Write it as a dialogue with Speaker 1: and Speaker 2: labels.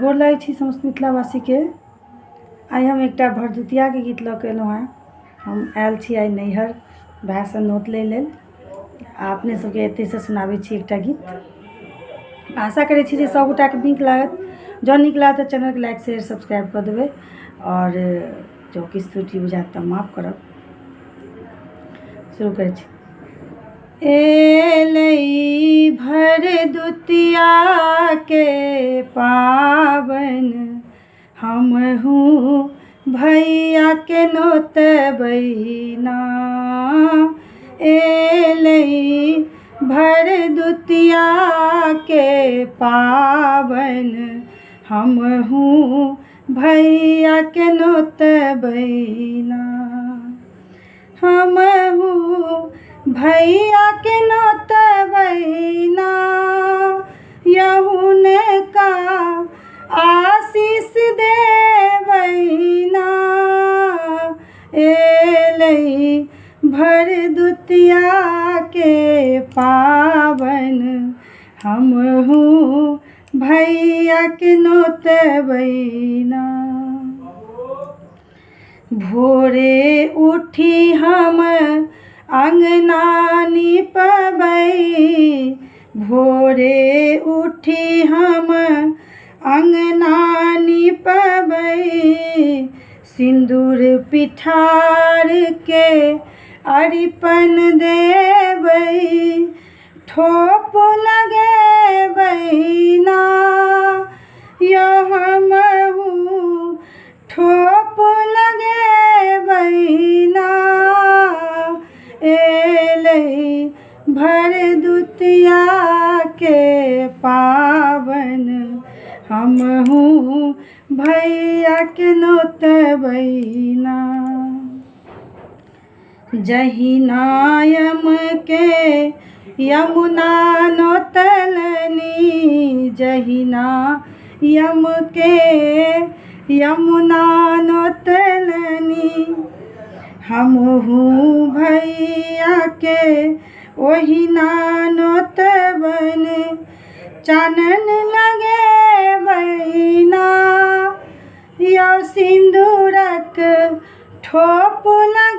Speaker 1: गोर लगै छी समस्त मिथिलावासी के। आई हम एक भरदुतिया के गीत लऽ के एलहुँ हैं। हम आयल छी आई नैहर भाई से नोत लै लेल। अपने सबके एते से सुनाबै छी एकटा गीत। आशा करै छी जे सब गोटा के नीक लागत। जँ नीक लागत तऽ चैनल के लाइक शेयर सब्सक्राइब कर देबै और जो किछु त्रुटि बुझायत तऽ माफ करब। शुरू करै छी। एलई भरदुतिया के पावन हमहू भैया के नोतबैना। एलई भरदुतिया के पावन हमहू भैया के नोतबैना। हमहू भैया के नोतबैना यहुन का आशीष देबैना। एलई भरदुतिया के पावन हमहू भैया के नोतबैना। भोरे उठी हम अंगना निपबै। भोरे उठी हम अंगना निपबै। सिंदूर पिठार के अरिपन देबै। ठोप लगेबैना यो हमहू ठोप लगेबैना। एलई भरदुतिया के पावन हमहू भैया के नोतबैना। जहिना यम के यमुना नोतलनी। जहिना यम के यमुना नोतलनी। हमहू भैया के ओहिना नोतबन। चानन लगेबैना यो सिंदूरक ठोप लगेबैना।